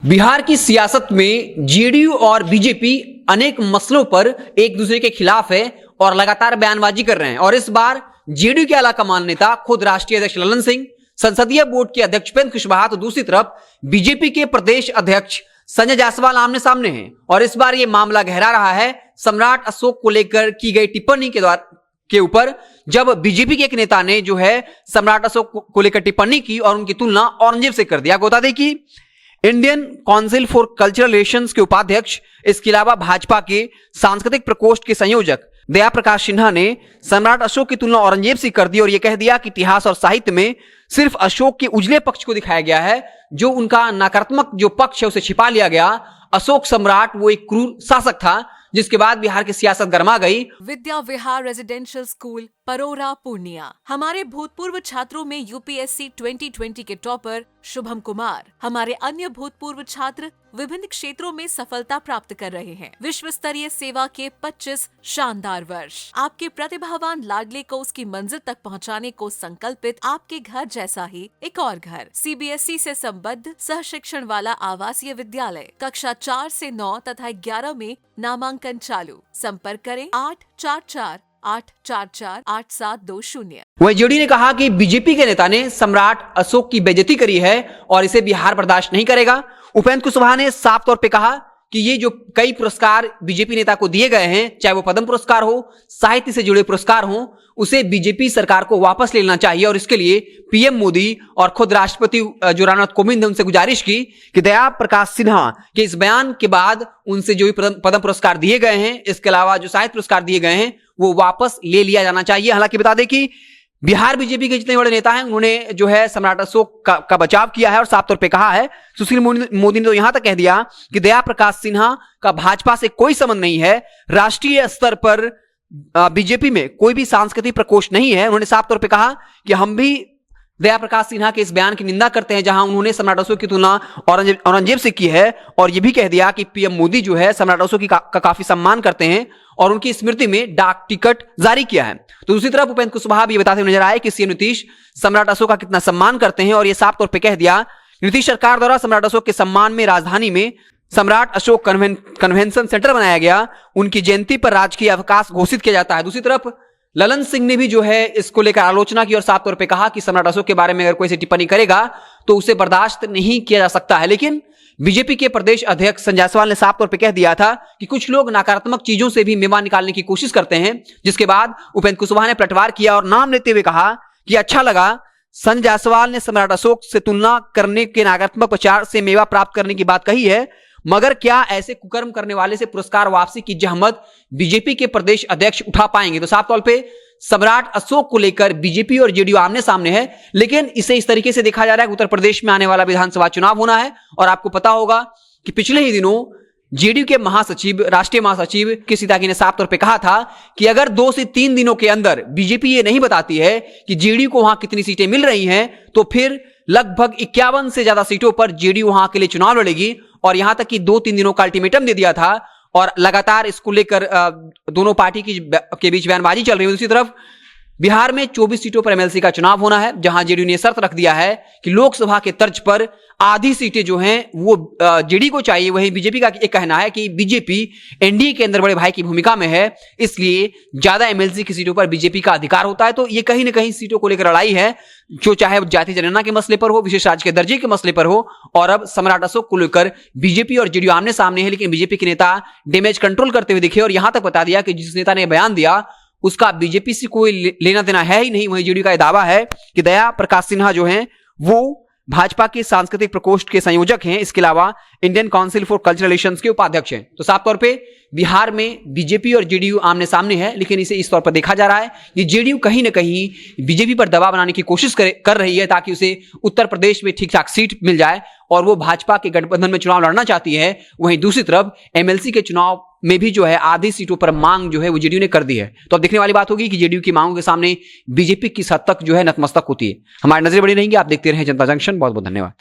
बिहार की सियासत में जेडीयू और बीजेपी अनेक मसलों पर एक दूसरे के खिलाफ है और लगातार बयानबाजी कर रहे हैं। और इस बार जेडीयू के आला कमान नेता खुद राष्ट्रीय अध्यक्ष ललन सिंह, संसदीय बोर्ड के अध्यक्ष उपेंद्र कुशवाहा तो दूसरी तरफ बीजेपी के प्रदेश अध्यक्ष संजय जायसवाल आमने सामने हैं। और इस बार यह मामला गहरा रहा है सम्राट अशोक को लेकर की गई टिप्पणी के ऊपर, जब बीजेपी के एक नेता ने जो है सम्राट अशोक को लेकर टिप्पणी की और उनकी तुलना औरंगजेब से कर दिया। आपको बता दें कि Indian council for cultural relations के उपाध्यक्ष, इसके अलावा भाजपा के सांस्कृतिक प्रकोष्ठ के संयोजक दया प्रकाश सिन्हा ने सम्राट अशोक की तुलना औरंगजेब से कर दी और यह कह दिया कि इतिहास और साहित्य में सिर्फ अशोक के उजले पक्ष को दिखाया गया है, जो उनका नकारात्मक जो पक्ष है उसे छिपा लिया गया। अशोक सम्राट वो एक क्रूर शासक था, जिसके बाद बिहार की सियासत गर्मा गई। Vidya Vihar residential school परोरा Purnia. हमारे भूतपूर्व छात्रों में यूपीएससी 2020 के टॉपर शुभम कुमार, हमारे अन्य भूतपूर्व छात्र विभिन्न क्षेत्रों में सफलता प्राप्त कर रहे हैं। विश्व स्तरीय सेवा के 25 शानदार वर्ष, आपके प्रतिभावान लाडले को उसकी मंजिल तक पहुंचाने को संकल्पित आपके घर जैसा ही एक और घर। सीबीएसई से संबद्ध सह शिक्षण वाला आवासीय विद्यालय, कक्षा 4 से 9 तथा 11 में नामांकन चालू। संपर्क करें 8448448720। वहीं जेडीयू ने कहा कि बीजेपी के नेता ने सम्राट अशोक की बेइज्जती करी है और इसे बिहार बर्दाश्त नहीं करेगा। उपेंद्र कुशवाहा ने साफ तौर पे कहा कि ये जो कई पुरस्कार बीजेपी नेता को दिए गए हैं, चाहे वो पद्म पुरस्कार हो, साहित्य से जुड़े पुरस्कार हो, उसे बीजेपी सरकार को वापस लेना चाहिए। और इसके लिए पीएम मोदी और खुद राष्ट्रपति जो रामनाथ कोविंद ने उनसे गुजारिश की कि दया प्रकाश सिन्हा के इस बयान के बाद उनसे जो भी पद्म पुरस्कार दिए गए हैं, इसके अलावा जो साहित्य पुरस्कार दिए गए हैं, वो वापस ले लिया जाना चाहिए। हालांकि बता दें कि बिहार बीजेपी के जितने बड़े नेता हैं, उन्होंने जो है सम्राट अशोक का बचाव किया है और साफ तौर पे कहा है। सुशील मोदी ने तो यहां तक कह दिया कि दया प्रकाश सिन्हा का भाजपा से कोई संबंध नहीं है, राष्ट्रीय स्तर पर बीजेपी में कोई भी सांस्कृतिक प्रकोष्ठ नहीं है। उन्होंने साफ तौर पे कहा कि हम भी दया प्रकाश सिन्हा के इस बयान की निंदा करते हैं, जहां उन्होंने सम्राट अशोक की तुलना औरंगजेब से की है। और यह भी कह दिया कि पीएम मोदी जो है सम्राट अशोक का काफी सम्मान करते हैं और उनकी स्मृति में डाक टिकट जारी किया है। तो दूसरी तरफ उपेंद्र कुशवाहा भी बताते हुए नजर आए कि सीएम नीतीश सम्राट अशोक का कितना सम्मान करते हैं और यह साफ तौर पर कह दिया नीतीश सरकार द्वारा सम्राट अशोक के सम्मान में राजधानी में सम्राट अशोक कन्वेंशन सेंटर बनाया गया, उनकी जयंती पर राजकीय अवकाश घोषित किया जाता है। दूसरी तरफ ललन सिंह ने भी जो है इसको लेकर आलोचना की और साफ तौर पे कहा कि सम्राट अशोक के बारे में अगर कोई ऐसी टिप्पणी करेगा तो उसे बर्दाश्त नहीं किया जा सकता है। लेकिन बीजेपी के प्रदेश अध्यक्ष संजय जायसवाल ने साफ तौर पे कह दिया था कि कुछ लोग नकारात्मक चीजों से भी मेवा निकालने की कोशिश करते हैं, जिसके बाद उपेंद्र कुशवाहा ने पलटवार किया और नाम लेते हुए कहा कि अच्छा लगा संजय जायसवाल ने सम्राट अशोक से तुलना करने के नकारात्मक प्रचार से मेवा प्राप्त करने की बात कही है, मगर क्या ऐसे कुकर्म करने वाले से पुरस्कार वापसी की जहमत बीजेपी के प्रदेश अध्यक्ष उठा पाएंगे? तो साफ तौर पे सम्राट अशोक को लेकर बीजेपी और जेडीयू आमने सामने है। लेकिन इसे इस तरीके से देखा जा रहा है कि उत्तर प्रदेश में आने वाला विधानसभा चुनाव होना है और आपको पता होगा कि पिछले ही दिनों जेडीयू के महासचिव, राष्ट्रीय महासचिव किसी त्यागी ने साफ तौर पे कहा था कि अगर 2 से 3 दिनों के अंदर बीजेपी ये नहीं बताती है कि जेडीयू को वहां कितनी सीटें मिल रही हैं, तो फिर लगभग 51 से ज्यादा सीटों पर जेडीयू वहां के लिए चुनाव लड़ेगी। और यहां तक कि 2-3 दिनों का अल्टीमेटम दे दिया था और लगातार इसको लेकर दोनों पार्टी के बीच बयानबाजी चल रही है। दूसरी तरफ बिहार में 24 सीटों पर एमएलसी का चुनाव होना है, जहां जेडीयू ने शर्त रख दिया है कि लोकसभा के तर्ज पर आधी सीटें जो हैं वो जेडीयू को चाहिए। वहीं बीजेपी का एक कहना है कि बीजेपी एनडीए के अंदर बड़े भाई की भूमिका में है, इसलिए ज्यादा एमएलसी की सीटों पर बीजेपी का अधिकार होता है। तो ये कहीं ना कहीं सीटों को लेकर लड़ाई है, जो चाहे जाति जनगणना के मसले पर हो, विशेष राज्य के दर्जे के मसले पर हो। और अब सम्राट अशोक को लेकर बीजेपी और जेडीयू आमने सामने है, लेकिन बीजेपी के नेता डैमेज कंट्रोल करते हुए दिखे और यहां तक बता दिया कि जिस नेता ने बयान दिया उसका बीजेपी से कोई लेना देना है ही नहीं। वहीं जेडीयू का दावा है कि दया प्रकाश सिन्हा जो हैं वो भाजपा के सांस्कृतिक प्रकोष्ठ के संयोजक हैं, इसके अलावा Indian council for cultural relations के उपाध्यक्ष हैं। तो साफ तौर पे बिहार में बीजेपी और जेडीयू आमने सामने है, लेकिन इसे इस तौर पर देखा जा रहा है कि जेडीयू कहीं ना कहीं बीजेपी पर दबाव बनाने की कोशिश कर रही है, ताकि उसे उत्तर प्रदेश में ठीक ठाक सीट मिल जाए और वो भाजपा के गठबंधन में चुनाव लड़ना चाहती है। वहीं दूसरी तरफ एमएलसी के चुनाव में भी जो है आधी सीटों पर मांग जो है वो जेडीयू ने कर दी है। तो अब देखने वाली बात होगी कि जेडीयू की मांगों के सामने बीजेपी किस हद तक जो है नतमस्तक होती है। हमारी नजरें बड़ी रहेंगी। आप देखते रहें जनता जंक्शन। बहुत बहुत धन्यवाद।